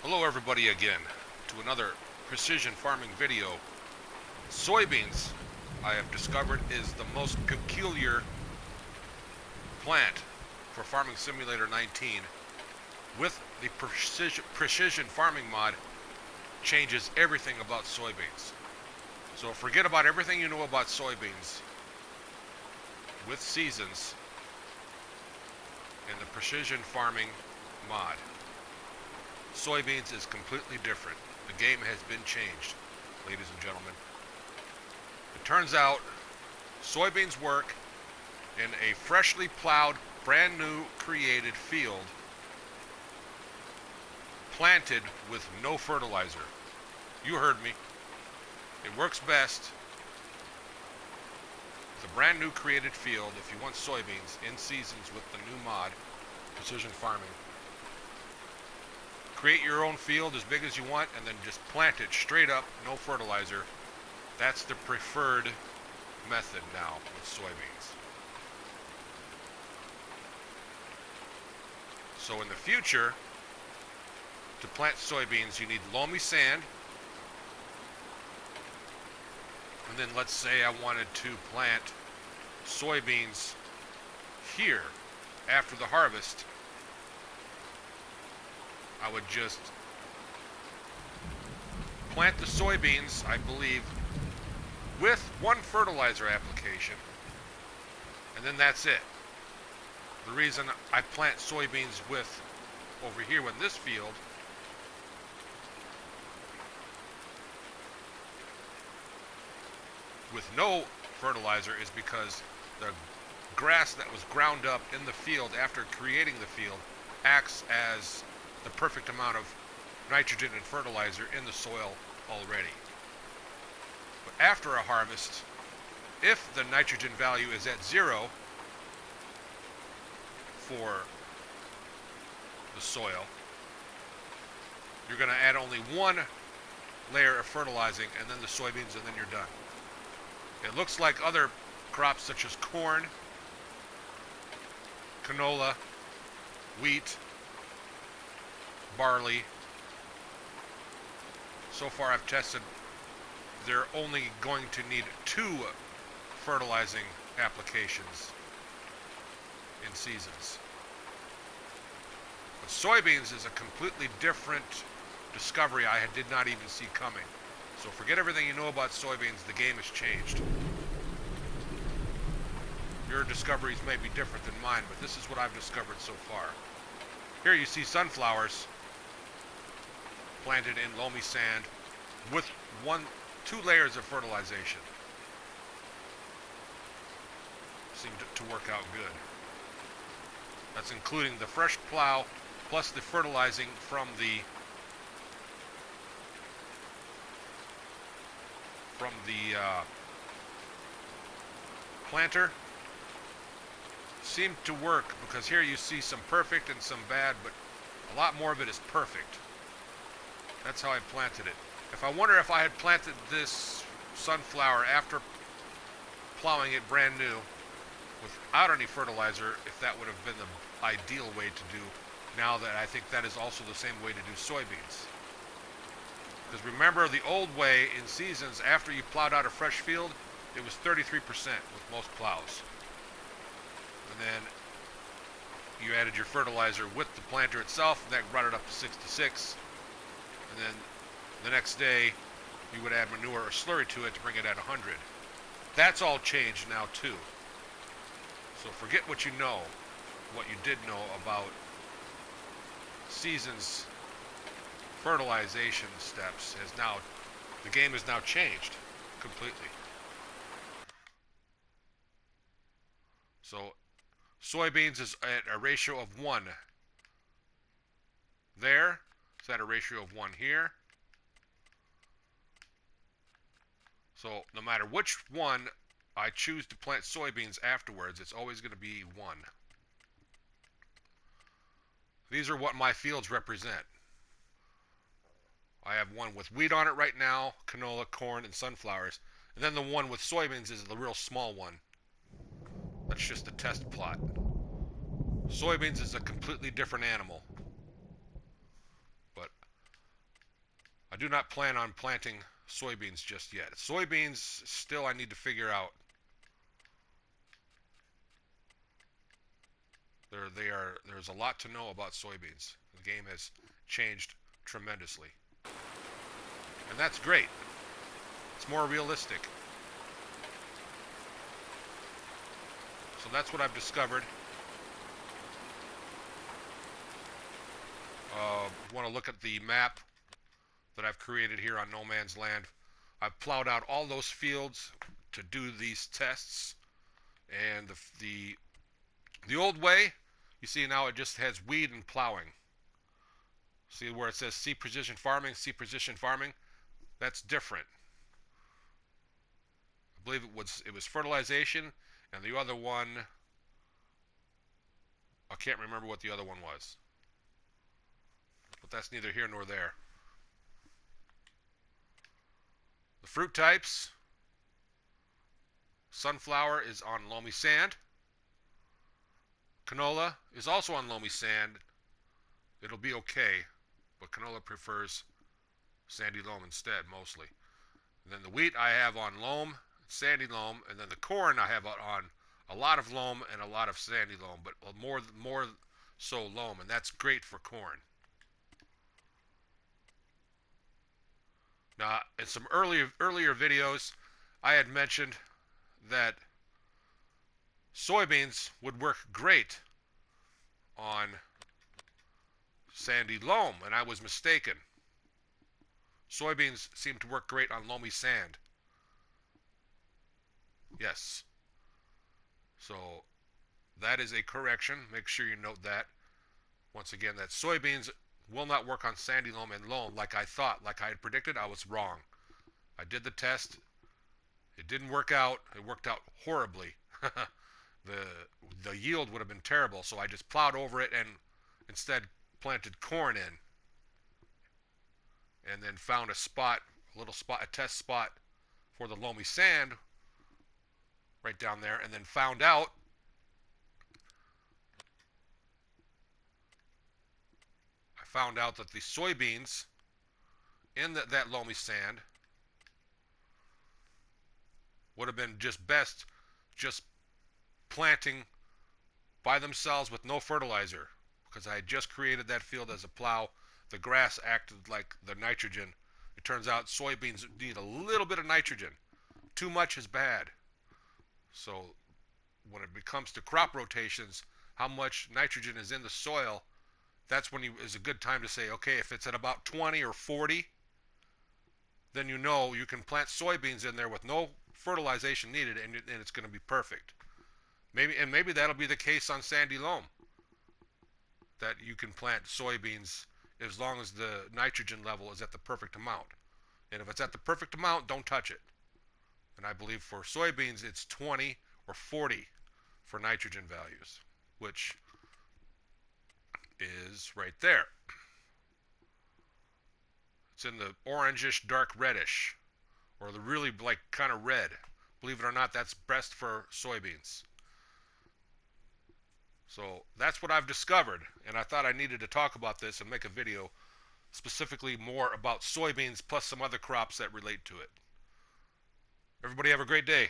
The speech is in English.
Hello everybody again to another precision farming video. Soybeans, I have discovered, is the most peculiar plant for Farming Simulator 19. With the precision farming mod, changes everything about soybeans. So forget about everything you know about soybeans with seasons and the precision farming mod. Soybeans is completely different. The game has been changed, ladies and gentlemen. It turns out soybeans work in a freshly plowed, brand new created field planted with no fertilizer. You heard me. It works best with a brand new created field if you want soybeans in seasons with the new mod, precision farming. Create your own field as big as you want and then just plant it straight up, no fertilizer. That's the preferred method now with soybeans. So in the future, to plant soybeans, you need loamy sand. And then let's say I wanted to plant soybeans here after the harvest. I would just plant the soybeans, I believe, with one fertilizer application, and then that's it. The reason I plant soybeans with over here in this field with no fertilizer is because the grass that was ground up in the field after creating the field acts as the perfect amount of nitrogen and fertilizer in the soil already. But after a harvest, if the nitrogen value is at 0 for the soil, you're going to add only one layer of fertilizing and then the soybeans, and then you're done. It looks like other crops such as corn, canola, wheat, barley. So far I've tested, they're only going to need 2 fertilizing applications in seasons. But soybeans is a completely different discovery I did not even see coming. So forget everything you know about soybeans, the game has changed. Your discoveries may be different than mine, but this is what I've discovered so far. Here you see sunflowers planted in loamy sand with 2 layers of fertilization. Seemed to work out good. That's including the fresh plow plus the fertilizing from the planter. Seemed to work because here you see some perfect and some bad, but a lot more of it is perfect. That's how I planted it. If I wonder if I had planted this sunflower after plowing it brand new without any fertilizer, if that would have been the ideal way to do, now that I think that is also the same way to do soybeans. Because remember, the old way in seasons, after you plowed out a fresh field, it was 33% with most plows. And then you added your fertilizer with the planter itself, and that brought it up to 66. And then the next day, you would add manure or slurry to it to bring it at 100. That's all changed now too. So forget what you know, what you did know about seasons fertilization steps. The game has now changed completely. So soybeans is at a ratio of 1 there. It's at a ratio of 1 here. So no matter which one I choose to plant soybeans afterwards, it's always going to be 1. These are what my fields represent. I have one with wheat on it right now, canola, corn, and sunflowers. And then the one with soybeans is the real small one. That's just a test plot. Soybeans is a completely different animal. But do not plan on planting soybeans just yet. Soybeans, still I need to figure out. There's a lot to know about soybeans. The game has changed tremendously. And that's great. It's more realistic. So that's what I've discovered. Want to look at the map that I've created here on No Man's Land. I've plowed out all those fields to do these tests. And the old way, you see now it just has weed and plowing. See where it says C precision farming, C precision farming? That's different. I believe it was fertilization, and the other one, I can't remember what the other one was. But that's neither here nor there. The fruit types. Sunflower is on loamy sand. Canola is also on loamy sand. It'll be okay, but canola prefers sandy loam instead, mostly. And then the wheat I have on loam, sandy loam, and then the corn I have on a lot of loam and a lot of sandy loam, but more so loam, and that's great for corn. Now, in some earlier videos, I had mentioned that soybeans would work great on sandy loam, and I was mistaken. Soybeans seem to work great on loamy sand. Yes. So that is a correction. Make sure you note that. Once again, that soybeans will not work on sandy loam and loam like I thought, like I had predicted. I was wrong. I did the test. It didn't work out. It worked out horribly. The yield would have been terrible, so I just plowed over it and instead planted corn in. And then found a spot, a test spot for the loamy sand right down there, and then found out that the soybeans in that loamy sand would have been just best just planting by themselves with no fertilizer, because I had just created that field as a plow. The grass acted like the nitrogen. It turns out soybeans need a little bit of nitrogen. Too much is bad. So when it comes to crop rotations, how much nitrogen is in the soil, that's when is a good time to say, okay, if it's at about 20 or 40, then you know you can plant soybeans in there with no fertilization needed, and it's going to be perfect. Maybe that'll be the case on sandy loam, that you can plant soybeans as long as the nitrogen level is at the perfect amount. And if it's at the perfect amount, don't touch it. And I believe for soybeans it's 20 or 40 for nitrogen values, which is right there. It's in the orangish, dark reddish, or the really like kind of red. Believe it or not, that's best for soybeans. So that's what I've discovered, and I thought I needed to talk about this and make a video specifically more about soybeans plus some other crops that relate to it. Everybody have a great day.